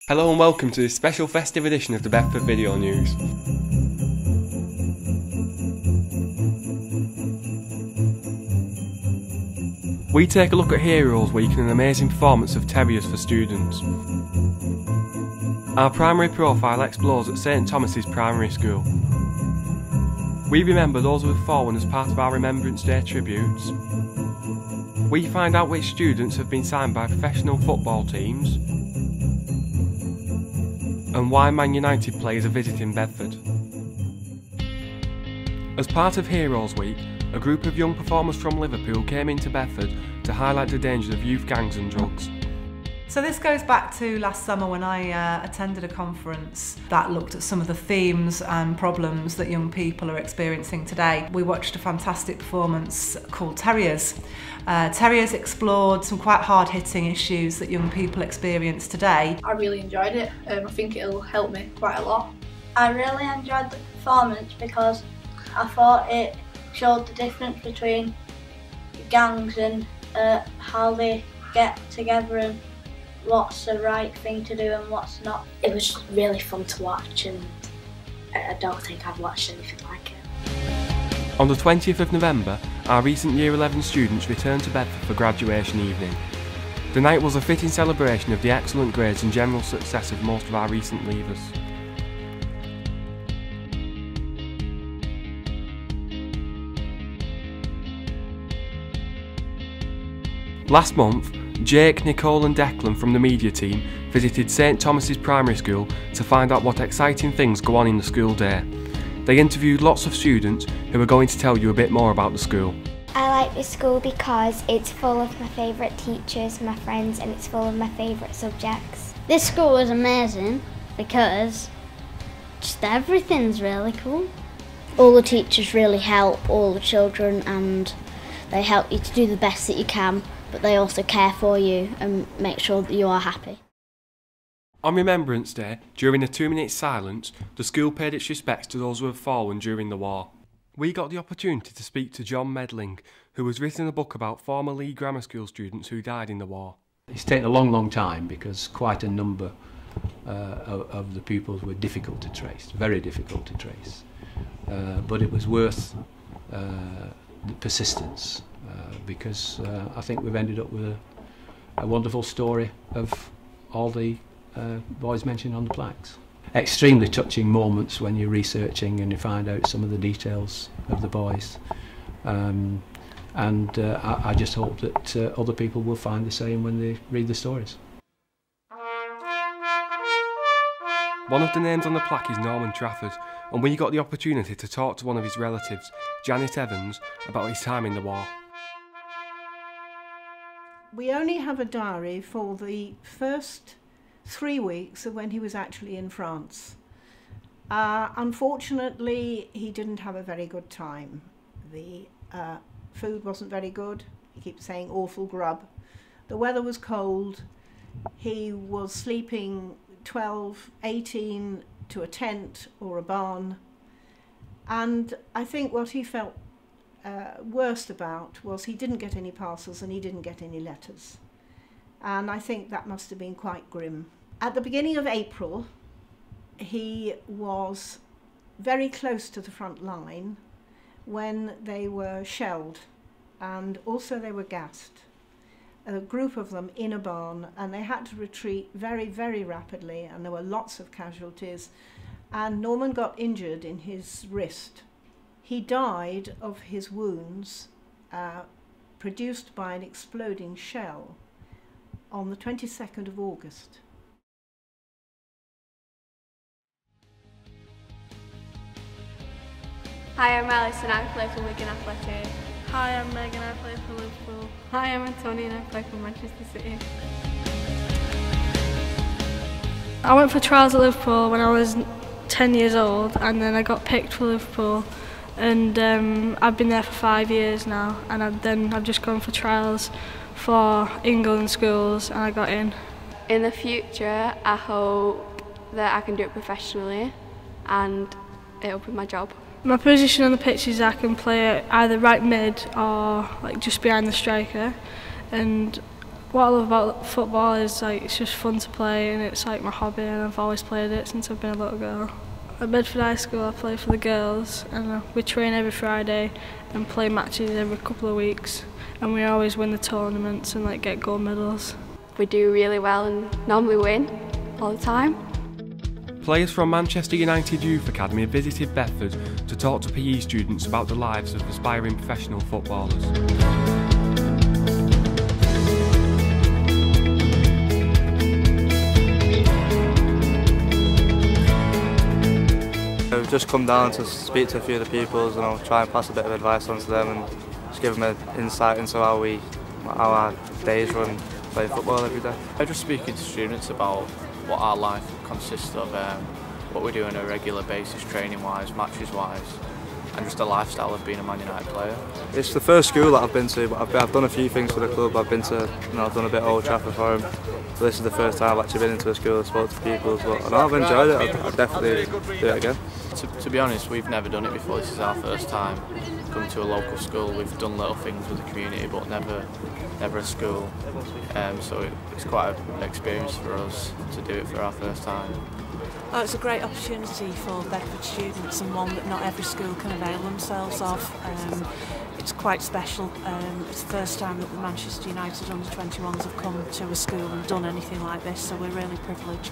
Hello and welcome to this special festive edition of the Bedford Video News. We take a look at Heroes Week and an amazing performance of terriers for students. Our primary profile explores at St Thomas's Primary School. We remember those who have fallen as part of our Remembrance Day tributes. We find out which students have been signed by professional football teams, and why Man United players are visiting Bedford. As part of Heroes Week, a group of young performers from Liverpool came into Bedford to highlight the dangers of youth gangs and drugs. So this goes back to last summer when I attended a conference that looked at some of the themes and problems that young people are experiencing today. We watched a fantastic performance called Terriers. Terriers explored some quite hard-hitting issues that young people experience today. I really enjoyed it. I think it'll help me quite a lot. I really enjoyed the performance because I thought it showed the difference between gangs and how they get together and what's the right thing to do and what's not. It was really fun to watch, and I don't think I've watched anything like it. On the 20th of November, our recent Year 11 students returned to Bedford for graduation evening. The night was a fitting celebration of the excellent grades and general success of most of our recent leavers. Last month, Jake, Nicole and Declan from the media team visited St Thomas's Primary School to find out what exciting things go on in the school day. They interviewed lots of students who are going to tell you a bit more about the school. I like this school because it's full of my favourite teachers, my friends, and it's full of my favourite subjects. This school is amazing because just everything's really cool. All the teachers really help all the children, and they help you to do the best that you can, but they also care for you and make sure that you are happy. On Remembrance Day, during a 2-minute silence, the school paid its respects to those who have fallen during the war. We got the opportunity to speak to John Medling, who has written a book about former Lee Grammar School students who died in the war. It's taken a long time because quite a number of the pupils were difficult to trace, very difficult to trace. But it was worth the persistence because I think we've ended up with a wonderful story of all the boys mentioned on the plaques. Extremely touching moments when you're researching and you find out some of the details of the boys. I just hope that other people will find the same when they read the stories. One of the names on the plaque is Norman Trafford, and we got the opportunity to talk to one of his relatives, Janet Evans, about his time in the war. We only have a diary for the first 3 weeks of when he was actually in France. Unfortunately, he didn't have a very good time. The food wasn't very good. He keeps saying awful grub. The weather was cold. He was sleeping 12, 18 to a tent or a barn. And I think what he felt worst about was he didn't get any parcels and he didn't get any letters. And I think that must have been quite grim. At the beginning of April, he was very close to the front line when they were shelled, and also they were gassed. A group of them in a barn, and they had to retreat very rapidly, and there were lots of casualties. And Norman got injured in his wrist. He died of his wounds produced by an exploding shell on the 22nd of August. Hi, I'm Alice and I play for Wigan Athletic. Hi, I'm Meg and I play for Liverpool. Hi, I'm Tony and I play for Manchester City. I went for trials at Liverpool when I was 10 years old, and then I got picked for Liverpool, and I've been there for 5 years now, and I've just gone for trials for England schools and I got in. In the future, I hope that I can do it professionally and it'll be my job. My position on the pitch is I can play either right mid or like just behind the striker, and What I love about football is like it's just fun to play, and it's like my hobby, and I've always played it since I've been a little girl. At Bedford High School I play for the girls, and we train every Friday and play matches every couple of weeks, and we always win the tournaments and like get gold medals. We do really well and normally win all the time. Players from Manchester United Youth Academy visited Bedford to talk to PE students about the lives of aspiring professional footballers. We've just come down to speak to a few of the pupils and I'll try and pass a bit of advice on to them and just give them an insight into how our days run playing football every day. I'm just speaking to students about what our life consists of, what we do on a regular basis, training-wise, matches-wise, and just the lifestyle of being a Man United player. It's the first school that I've been to, but I've done a few things for the club. I've been to, I've done a bit of Old Trafford for them. So this is the first time I've actually been into a school and spoke to pupils, but I've enjoyed it. I'd definitely do it again. To be honest, we've never done it before. This is our first time coming to a local school. We've done little things with the community, but never a school. So it's quite an experience for us to do it for our first time. Oh, it's a great opportunity for Bedford students and one that not every school can avail themselves of. It's quite special. It's the first time that the Manchester United under-21s have come to a school and done anything like this, so we're really privileged.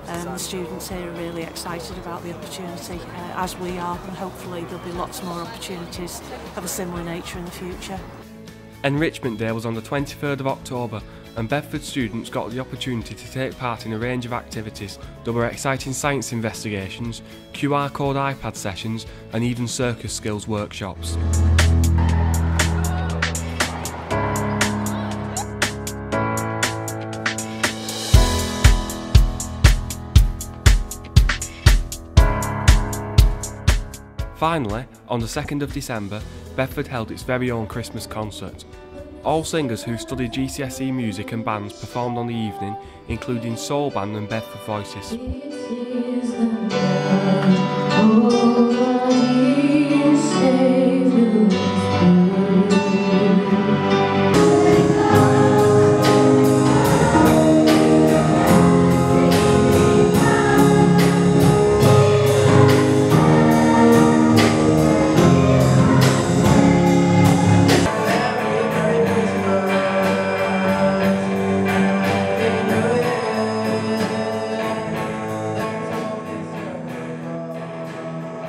The students here are really excited about the opportunity, as we are, and hopefully there'll be lots more opportunities of a similar nature in the future. Enrichment Day was on the 23rd of October, and Bedford students got the opportunity to take part in a range of activities. There were exciting science investigations, QR code iPad sessions, and even circus skills workshops. Finally, on the 2nd of December, Bedford held its very own Christmas concert. All singers who studied GCSE music and bands performed on the evening, including soul band and Bedford Voices.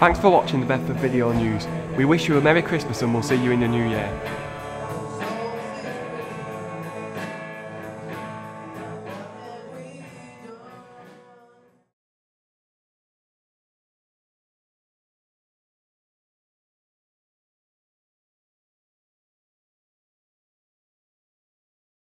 Thanks for watching the Bedford Video News. We wish you a Merry Christmas and we'll see you in the new year.